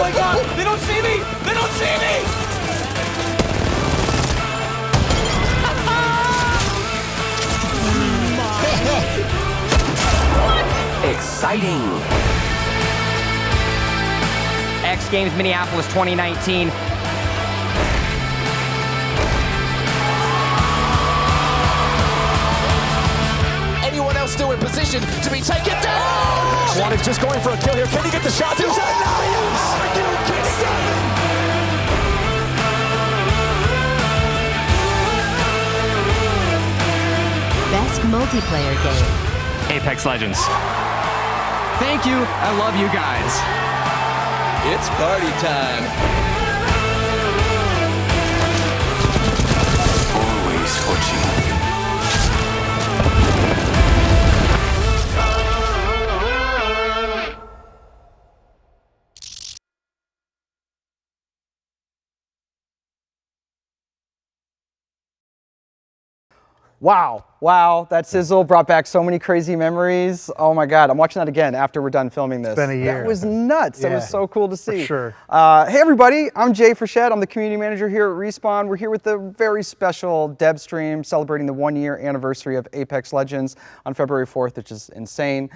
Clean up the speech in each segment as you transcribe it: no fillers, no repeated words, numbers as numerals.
my God! They don't see me! They don't see me! Exciting! X Games Minneapolis 2019. Anyone else still in position to be taken down? Swannick just going for a kill here. Can he get the shots inside? Are you kidding? Best multiplayer game. Apex Legends. Thank you. I love you guys. It's party time. Always watching. Wow, that sizzle brought back so many crazy memories. Oh my God, I'm watching that again after we're done filming this. It's been a year. That was nuts. Yeah, That was so cool to see. for sure. Hey everybody, I'm Jay Frechette. I'm the community manager here at Respawn. We're here with a very special Devstream celebrating the 1-year anniversary of Apex Legends on February 4th, which is insane.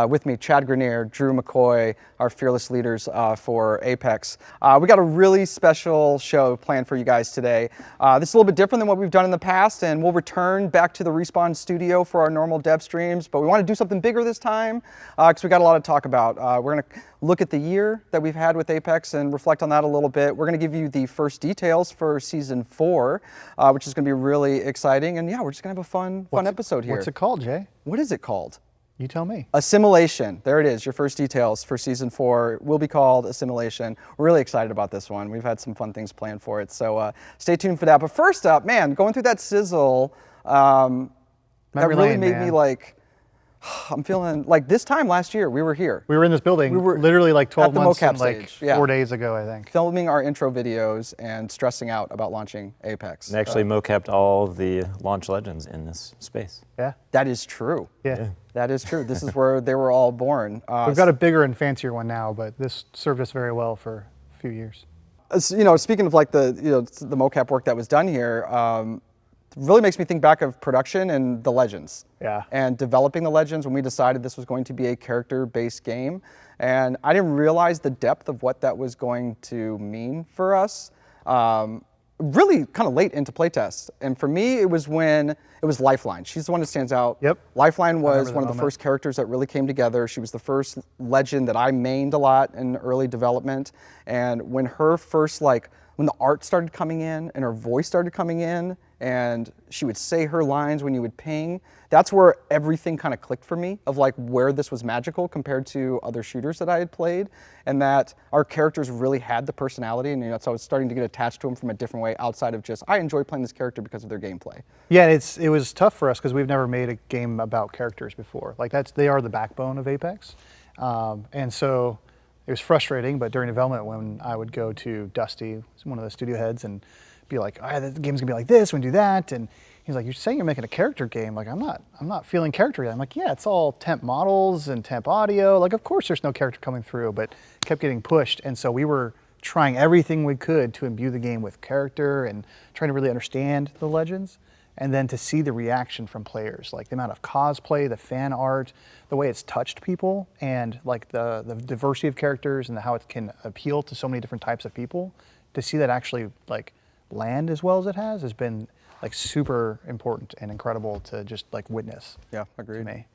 With me, Chad Grenier, Drew McCoy, our fearless leaders for Apex. We got a really special show planned for you guys today. This is a little bit different than what we've done in the past, and we'll return back to the Respawn studio for our normal dev streams, but we want to do something bigger this time because we got a lot to talk about. We're going to look at the year that we've had with Apex and reflect on that a little bit. We're going to give you the first details for Season 4, which is going to be really exciting, and yeah, we're just going to have a fun episode here. What's it called, Jay? What is it called? You tell me. Assimilation. There it is. Your first details for Season 4 will be called Assimilation. We're really excited about this one. We've had some fun things planned for it, so stay tuned for that. But first up, man, going through that sizzle, that really made me like, I'm feeling like this time last year we were here. We were in this building We were literally like 12 at the months mocap and like stage, yeah. 4 days ago, I think. Filming our intro videos and stressing out about launching Apex. And actually mocapped all of the launch legends in this space. Yeah. That is true. Yeah. That is true. This is where they were all born. We've got a bigger and fancier one now, but this served us very well for a few years. You know, speaking of like the mocap work that was done here, really makes me think back of production and the Legends. Yeah. And developing the Legends when we decided this was going to be a character-based game. And I didn't realize the depth of what that was going to mean for us. Really kind of late into playtest. And for me, it was when it was Lifeline. She's the one that stands out. Yep. Lifeline was the one of the moment. first characters that really came together. She was the first Legend that I mained a lot in early development. And when her first, like, when the art started coming in and her voice started coming in and she would say her lines when you would ping, that's where everything kind of clicked for me of like where this was magical compared to other shooters that I had played, and that our characters really had the personality, and so I was starting to get attached to them from a different way outside of just, I enjoy playing this character because of their gameplay. Yeah, it was tough for us because we've never made a game about characters before. Like they are the backbone of Apex. And so it was frustrating, but during development when I would go to Dusty, one of the studio heads, and be like, oh, the game's gonna be like this, we're gonna do that, and he's like, you're saying you're making a character game. Like, I'm not feeling character yet. I'm like, yeah, it's all temp models and temp audio. Like, of course there's no character coming through, but kept getting pushed. And so we were trying everything we could to imbue the game with character and trying to really understand the Legends. And then to see the reaction from players, like the amount of cosplay, the fan art, the way it's touched people, and like the diversity of characters and how it can appeal to so many different types of people, to see that actually like land as well as it has been like super important and incredible to just like witness. Yeah, agreed. To me.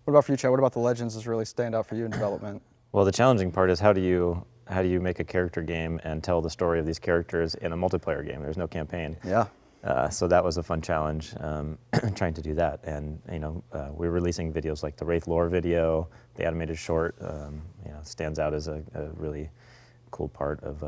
What about for you, Chad? What about the Legends is really stand out for you in development? Well, the challenging part is how do you make a character game and tell the story of these characters in a multiplayer game? There's no campaign. Yeah. So that was a fun challenge, trying to do that. And we're releasing videos like the Wraith lore video, the animated short. Stands out as a really cool part of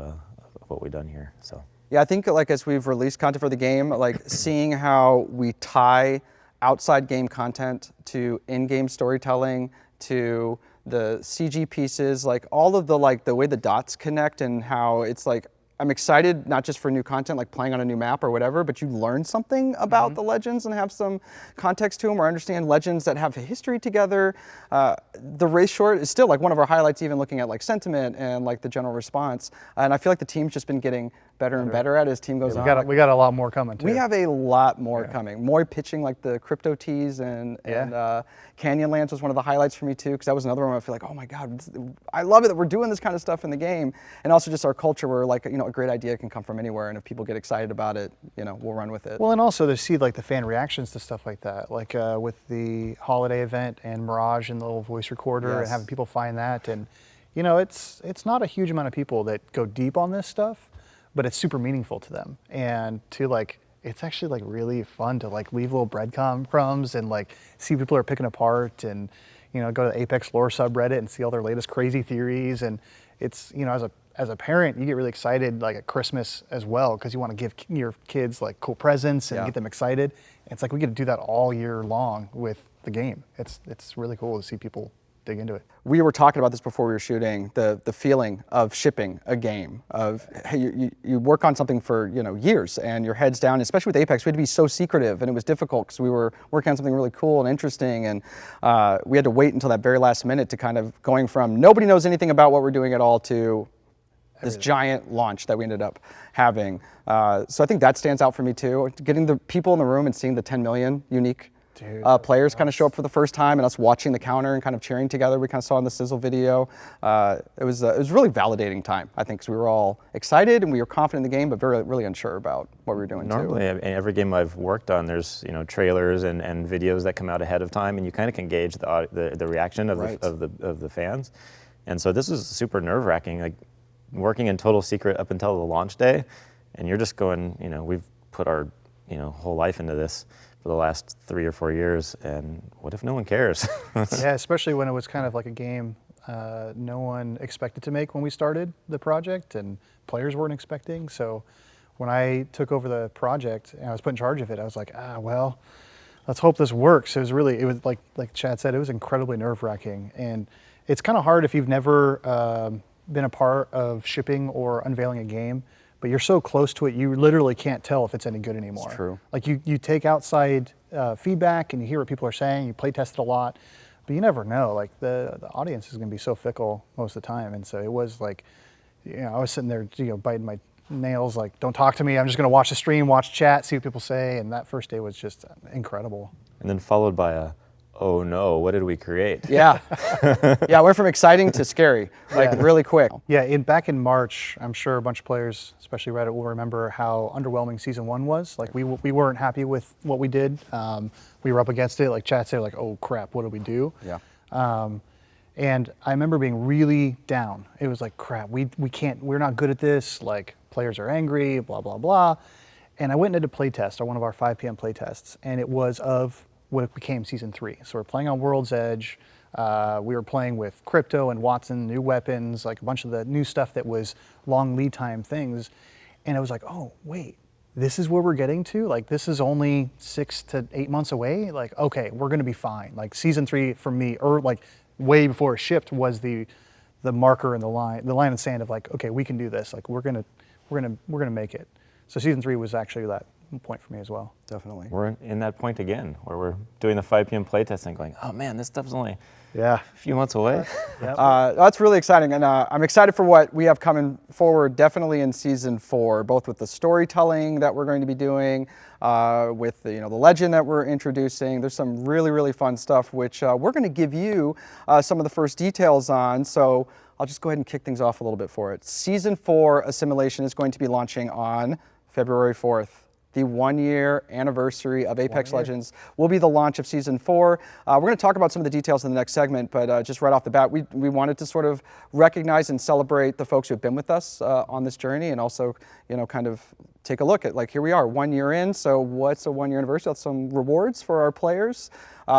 what we've done here. So. Yeah, I think like as we've released content for the game, like seeing how we tie outside game content to in-game storytelling, to the CG pieces, like all of the way the dots connect and how it's like I'm excited not just for new content like playing on a new map or whatever, but you learn something about the legends and have some context to them, or understand legends that have a history together. The race short is still like one of our highlights, even looking at like sentiment and like the general response. And I feel like the team's just been getting better and better at it as team goes on. We got a lot more coming too. We have a lot more coming. More pitching like the crypto teas and Canyonlands was one of the highlights for me too, because that was another one I feel like, oh my God, I love it that we're doing this kind of stuff in the game. And also just our culture where like, a great idea can come from anywhere, and if people get excited about it, we'll run with it. Well, and also to see like the fan reactions to stuff like that, like with the holiday event and Mirage and the little voice recorder and having people find that. And it's not a huge amount of people that go deep on this stuff, but it's super meaningful to them. And to like, it's actually like really fun to like leave little breadcrumbs and like see people are picking apart, and go to the Apex lore subreddit and see all their latest crazy theories. And it's, as a parent, you get really excited like at Christmas as well, because you want to give your kids like cool presents and get them excited. And it's like we get to do that all year long with the game. It's really cool to see people dig into it. We were talking about this before we were shooting, the feeling of shipping a game, of hey, you work on something for years and your head's down, especially with Apex. We had to be so secretive, and it was difficult because we were working on something really cool and interesting, and we had to wait until that very last minute to kind of going from nobody knows anything about what we're doing at all to this giant launch that we ended up having. So I think that stands out for me too. Getting the people in the room and seeing the 10 million unique players kind of show up for the first time, and us watching the counter and kind of cheering together. We kind of saw in the sizzle video. It was really validating time, I think, because we were all excited and we were confident in the game, but really unsure about what we were doing. Normally, in every game I've worked on, there's trailers and videos that come out ahead of time, and you kind of can gauge the reaction of the fans. And so this was super nerve-wracking, like working in total secret up until the launch day, and you're just going, we've put our whole life into this for the last 3 or 4 years, and what if no one cares? Yeah, especially when it was kind of like a game no one expected to make when we started the project, and players weren't expecting. So when I took over the project and I was put in charge of it, I was like, well, let's hope this works. It was like Chad said, it was incredibly nerve-wracking, and it's kind of hard if you've never been a part of shipping or unveiling a game, but you're so close to it, you literally can't tell if it's any good anymore. It's true. Like you take outside feedback and you hear what people are saying, you play test it a lot, but you never know. Like the audience is going to be so fickle most of the time, and so it was like, I was sitting there, biting my nails, like, don't talk to me. I'm just going to watch the stream, watch chat, see what people say, and that first day was just incredible. And then followed by a, oh no, what did we create? Yeah. Yeah, went from exciting to scary, really quick. Yeah, back in March, I'm sure a bunch of players, especially Reddit, will remember how underwhelming Season 1 was. Like, we weren't happy with what we did. We were up against it, like Chad said, like, oh crap, what do we do? Yeah. And I remember being really down. It was like, crap, we're not good at this, like, players are angry, blah, blah, blah. And I went into playtest, or one of our 5 p.m. playtests, and it was of what became Season 3. So we're playing on World's Edge. We were playing with Crypto and Watson, new weapons, like a bunch of the new stuff that was long lead time things. And I was like, oh, wait, this is where we're getting to? Like, this is only 6 to 8 months away? Like, okay, we're gonna be fine. Like, Season 3 for me, or like way before it shipped, was the marker and the line in the sand of like, okay, we can do this. Like, we're gonna make it. So Season 3 was actually that point for me as well. Definitely. We're in that point again, where we're doing the 5 p.m. playtest and going, oh man, this stuff's only a few months away. That's really exciting, and I'm excited for what we have coming forward, definitely in Season 4, both with the storytelling that we're going to be doing, with the legend that we're introducing. There's some really fun stuff, which we're going to give you some of the first details on, so I'll just go ahead and kick things off a little bit for it. Season 4 Assimilation is going to be launching on February 4th. The 1-year anniversary of Apex Legends will be the launch of Season 4. We're going to talk about some of the details in the next segment, but just right off the bat, we wanted to sort of recognize and celebrate the folks who have been with us on this journey, and also, kind of take a look at, like, here we are 1 year in. So what's a 1 year anniversary? That's some rewards for our players.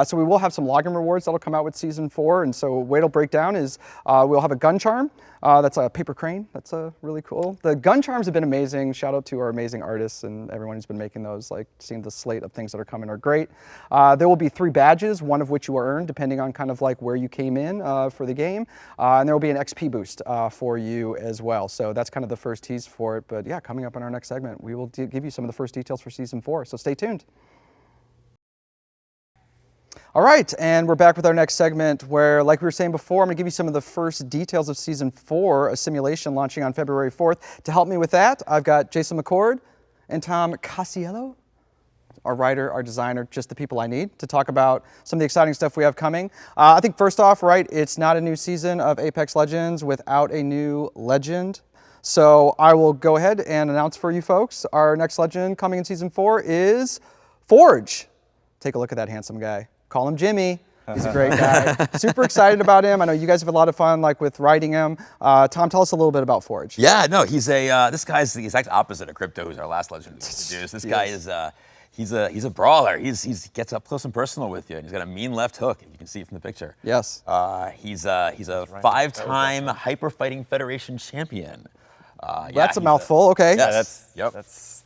So we will have some login rewards that'll come out with season 4. And so way it'll break down is we'll have a gun charm. That's a paper crane. That's really cool. The gun charms have been amazing. Shout out to our amazing artists and everyone who's been making those. Like, seeing the slate of things that are coming are great. There will be 3 badges, one of which you earn depending on kind of like where you came in for the game. And there will be an XP boost for you as well. So that's kind of the first tease for it. But yeah, coming up in our next segment, we will give you some of the first details for season 4. So stay tuned. All right, and we're back with our next segment where, like we were saying before, I'm going to give you some of the first details of Season 4, a simulation launching on February 4th. To help me with that, I've got Jason McCord and Tom Casiello, our writer, our designer, just the people I need to talk about some of the exciting stuff we have coming. I think first off, right, it's not a new season of Apex Legends without a new legend. So I will go ahead and announce for you folks, our next legend coming in Season 4 is Forge. Take a look at that handsome guy. Call him Jimmy. He's a great guy. Super excited about him. I know you guys have a lot of fun, like, with writing him. Tom, tell us a little bit about Forge. Yeah, no, he's this guy's the exact opposite of Crypto, who's our last legend we introduced. This guy is he's a brawler. He gets up close and personal with you, and he's got a mean left hook, if you can see from the picture. Yes. He's a 5-time Hyper Fighting Federation champion. That's a mouthful. Okay. Yes.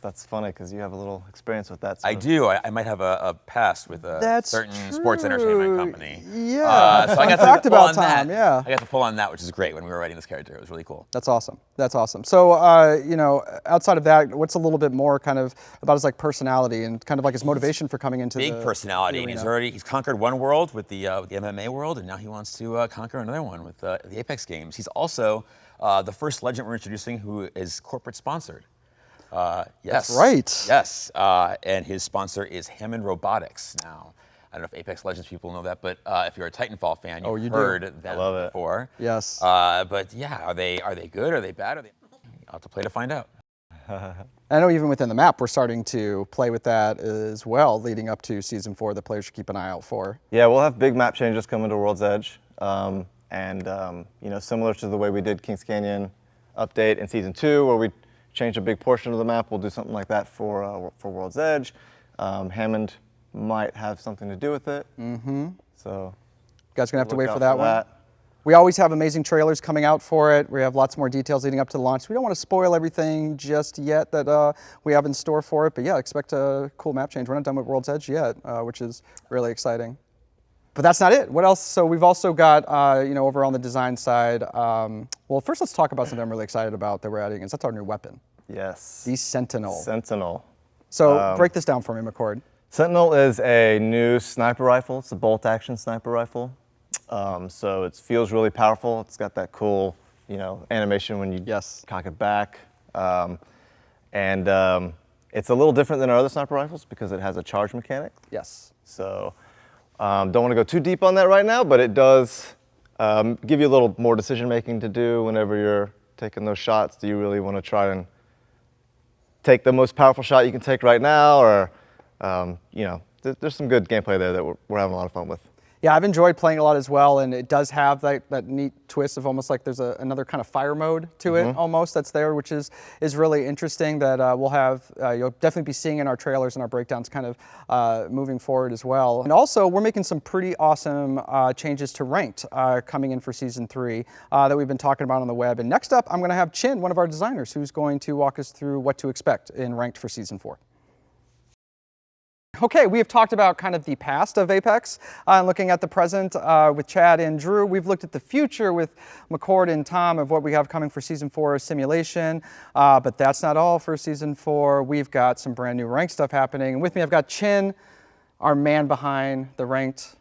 That's funny because you have a little experience with that. I do. I might have a past with a certain sports entertainment company. Yeah. So I got talked to pull about on Tom. that. Yeah. I got to pull on that, which is great when we were writing this character. It was really cool. That's awesome. That's awesome. So, you know, outside of that, what's a little bit more kind of about his, like, personality and kind of like his motivation for coming into big personality, and he's conquered one world with the MMA world, and now he wants to conquer another one with the Apex games. He's also the first legend we're introducing who is corporate sponsored. Yes. That's right. Yes. And his sponsor is Hammond Robotics. Now, I don't know if Apex Legends people know that, but if you're a Titanfall fan, you've heard them before. Yes. But yeah, are they good? Are they bad? I'll have to play to find out. I know even within the map, we're starting to play with that as well, leading up to Season 4 that players should keep an eye out for. Yeah, we'll have big map changes coming to World's Edge. You know, similar to the way we did Kings Canyon update in Season 2, where we changed a big portion of the map, we'll do something like that for World's Edge. Hammond might have something to do with it. Mm-hmm. So you guys gonna have to wait for that one. We always have amazing trailers coming out for it. We have lots more details leading up to the launch. We don't want to spoil everything just yet that we have in store for it, but yeah, expect a cool map change. We're not done with World's Edge yet, which is really exciting. But that's not it. What else? So we've also got, you know, over on the design side, well, first let's talk about something I'm really excited about that we're adding, is that's our new weapon. Yes. The Sentinel. Sentinel. So break this down for me, McCord. Sentinel is a new sniper rifle. It's a bolt-action sniper rifle. So it feels really powerful. It's got that cool, you know, animation when you cock it back. It's a little different than our other sniper rifles because it has a charge mechanic. Yes. So don't want to go too deep on that right now, but it does give you a little more decision-making to do whenever you're taking those shots. Do you really want to try and take the most powerful shot you can take right now, or you know, there's some good gameplay there that we're having a lot of fun with. Yeah, I've enjoyed playing a lot as well, and it does have that neat twist of almost like there's another kind of fire mode to it almost that's there, which is really interesting that we'll have, you'll definitely be seeing in our trailers and our breakdowns kind of moving forward as well. And also, we're making some pretty awesome changes to Ranked coming in for Season 3 that we've been talking about on the web. And next up, I'm gonna have Chin, one of our designers, who's going to walk us through what to expect in Ranked for Season 4. Okay, we have talked about kind of the past of Apex and looking at the present with Chad and Drew. We've looked at the future with McCord and Tom of what we have coming for Season 4 simulation, but that's not all for Season 4. We've got some brand new ranked stuff happening. And with me, I've got Chin, our man behind the ranked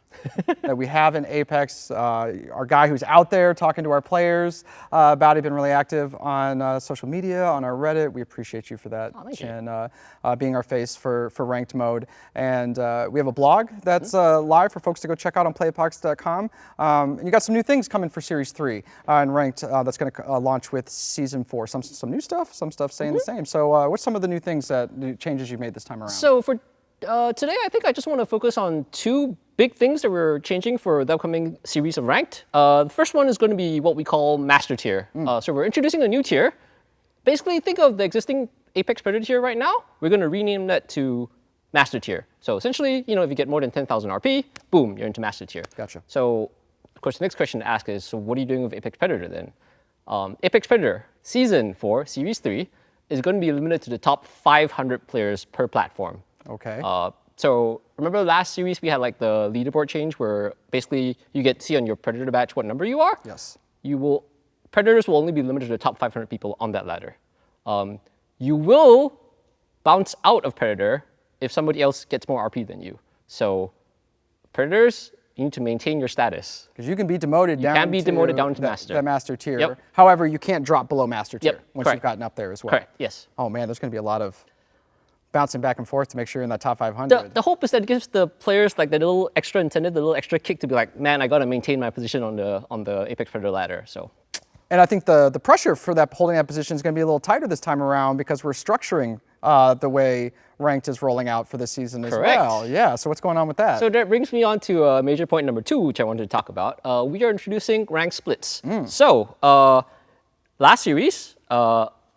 that we have in Apex, our guy who's out there talking to our players about it, been really active on social media, on our Reddit. We appreciate you for that, Chin, being our face for ranked mode. And we have a blog that's live for folks to go check out on playapox.com. And you got some new things coming for Series 3 and ranked that's going to launch with Season 4. Some new stuff, some stuff staying the same. So what's some of the new things new changes you've made this time around? So for today, I think I just want to focus on two big things that we're changing for the upcoming series of Ranked. The first one is going to be what we call Master Tier. So we're introducing a new tier. Basically, think of the existing Apex Predator tier right now, we're going to rename that to Master tier. So essentially, if you get more than 10,000 RP, boom, you're into Master tier. Gotcha. So, of course, the next question to ask is, so what are you doing with Apex Predator then? Apex Predator Season 4, Series 3, is going to be limited to the top 500 players per platform. Okay. So remember last series we had like the leaderboard change where basically you get to see on your Predator badge what number you are? Yes. Predators will only be limited to the top 500 people on that ladder. You will bounce out of Predator if somebody else gets more RP than you. So Predators, you need to maintain your status. Because you can be demoted down to Master. That Master tier. Yep. However, you can't drop below Master tier once correct. you've gotten up there as well. Correct, yes. Oh man, there's going to be a lot of bouncing back and forth to make sure you're in that top 500. The hope is that it gives the players like the little extra incentive, the little extra kick to be like, man, I got to maintain my position on the Apex Predator ladder. So. And I think the pressure for that holding that position is going to be a little tighter this time around because we're structuring the way ranked is rolling out for this season as well. Yeah, so what's going on with that? So that brings me on to major point number 2, which I wanted to talk about. We are introducing rank splits. So last series,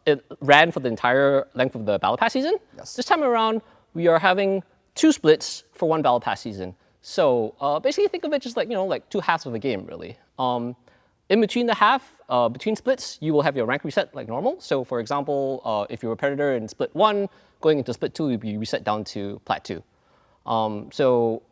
it ran for the entire length of the Battle Pass season. Yes. This time around, we are having 2 splits for 1 Battle Pass season. So basically think of it just like, like 2 halves of a game, really. In between the half, between splits, you will have your rank reset like normal. So for example, if you're a Predator in split 1, going into split 2, you'll be reset down to plat 2. So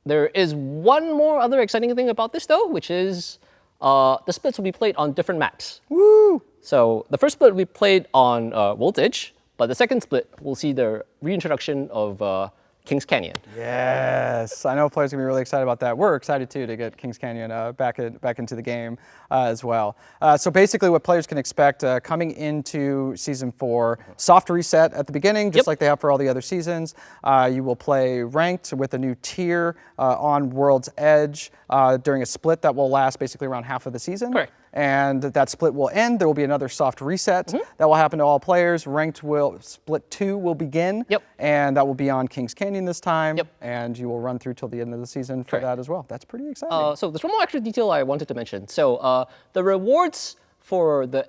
there is one more other exciting thing about this though, which is the splits will be played on different maps. Woo! So the first split will be played on World's Edge, but the second split will see the reintroduction of Kings Canyon. Yes, I know players are going to be really excited about that. We're excited too to get Kings Canyon back into the game as well. So basically what players can expect coming into Season 4, soft reset at the beginning, just like they have for all the other seasons. You will play ranked with a new tier on World's Edge during a split that will last basically around half of the season. Correct. And that split will end. There will be another soft reset that will happen to all players. Ranked split 2 will begin. And that will be on Kings Canyon this time. And you will run through till the end of the season for that as well. That's pretty exciting. So there's one more extra detail I wanted to mention. So the rewards for the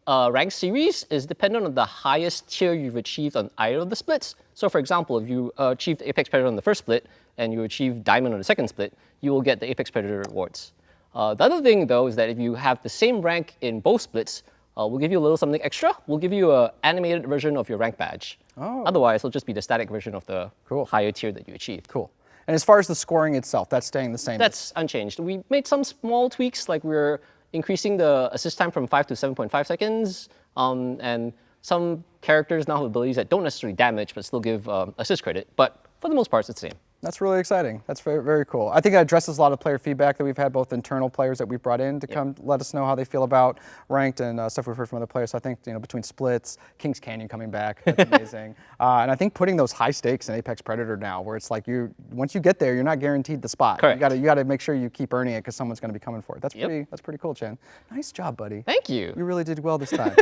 ranked series is dependent on the highest tier you've achieved on either of the splits. So for example, if you achieved Apex Predator on the first split and you achieved Diamond on the second split, you will get the Apex Predator rewards. The other thing, though, is that if you have the same rank in both splits, we'll give you a little something extra. We'll give you an animated version of your rank badge. Otherwise, it'll just be the static version of the higher tier that you achieved. Cool. And as far as the scoring itself, that's staying the same? That's unchanged. We made some small tweaks, like we're increasing the assist time from 5 to 7.5 seconds, and some characters now have abilities that don't necessarily damage, but still give assist credit. But for the most part, it's the same. That's really exciting. That's very, very cool. I think that addresses a lot of player feedback that we've had, both internal players that we've brought in to come let us know how they feel about ranked and stuff we've heard from other players. So I think between splits, Kings Canyon coming back, that's amazing. And I think putting those high stakes in Apex Predator now, where it's like once you get there, you're not guaranteed the spot. Correct. You got to make sure you keep earning it because someone's going to be coming for it. That's pretty cool, Chen. Nice job, buddy. Thank you. You really did well this time.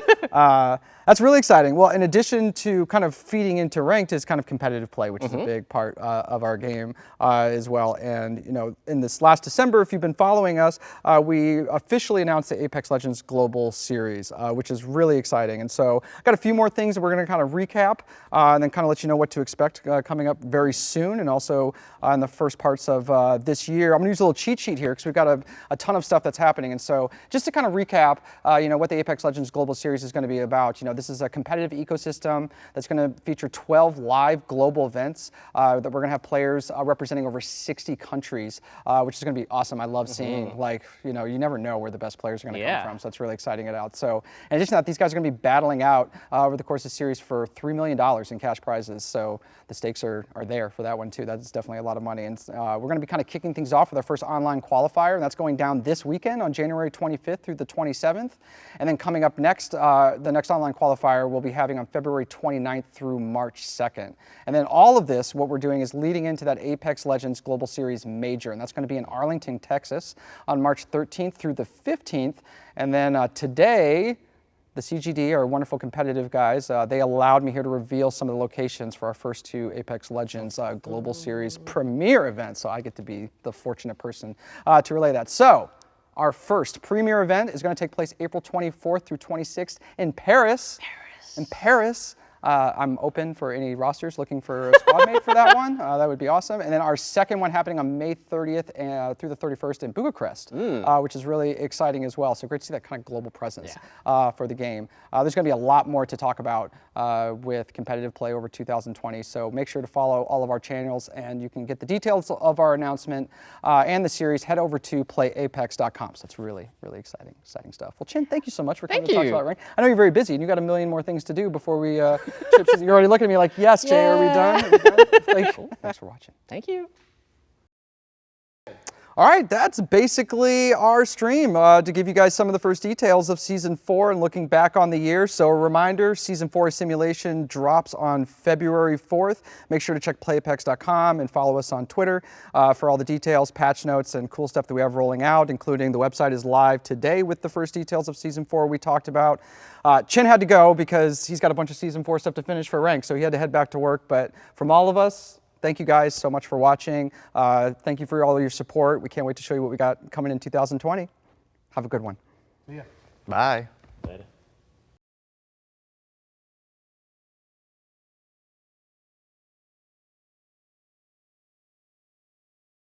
That's really exciting. Well, in addition to kind of feeding into ranked is kind of competitive play, which is a big part of our game. As well. And in this last December, if you've been following us, we officially announced the Apex Legends Global Series, which is really exciting. And so I've got a few more things that we're going to kind of recap and then kind of let you know what to expect coming up very soon, and also in the first parts of this year. I'm going to use a little cheat sheet here because we've got a ton of stuff that's happening. And so just to kind of recap, what the Apex Legends Global Series is going to be about. This is a competitive ecosystem that's going to feature 12 live global events that we're going to have players representing over 60 countries, which is going to be awesome. I love seeing, you never know where the best players are going to come from, so it's really exciting it out. So in addition to that, these guys are going to be battling out over the course of the series for $3 million in cash prizes, so the stakes are there for that one too. That's definitely a lot of money. And we're going to be kind of kicking things off with our first online qualifier, and that's going down this weekend on January 25th through the 27th. And then coming up next, the next online qualifier we'll be having on February 29th through March 2nd. And then all of this, what we're doing is leading into that Apex Legends Global Series Major, and that's going to be in Arlington, Texas on March 13th through the 15th. And then today, the CGD, our wonderful competitive guys, they allowed me here to reveal some of the locations for our first 2 Apex Legends Global Series premiere events. So I get to be the fortunate person to relay that. So our first premiere event is going to take place April 24th through 26th in Paris. In Paris. I'm open for any rosters looking for a squad mate for that one. That would be awesome. And then our second one happening on May 30th through the 31st in Bucharest, which is really exciting as well. So great to see that kind of global presence for the game. There's going to be a lot more to talk about with competitive play over 2020. So make sure to follow all of our channels, and you can get the details of our announcement and the series. Head over to playapex.com. So it's really, really exciting stuff. Well, Chin, thank you so much for coming to talk about rank. I know you're very busy, and you got a million more things to do before we chip season. You're already looking at me like, yes, Jay, are we done? Are we done? Thanks for watching. Thank you. All right, that's basically our stream to give you guys some of the first details of Season 4 and looking back on the year. So a reminder, Season 4 simulation drops on February 4th. Make sure to check playapex.com and follow us on Twitter for all the details, patch notes, and cool stuff that we have rolling out, including the website is live today with the first details of Season 4 we talked about. Chin had to go because he's got a bunch of Season 4 stuff to finish for rank, so he had to head back to work. But from all of us, thank you guys so much for watching. Thank you for all of your support. We can't wait to show you what we got coming in 2020. Have a good one. See ya. Bye.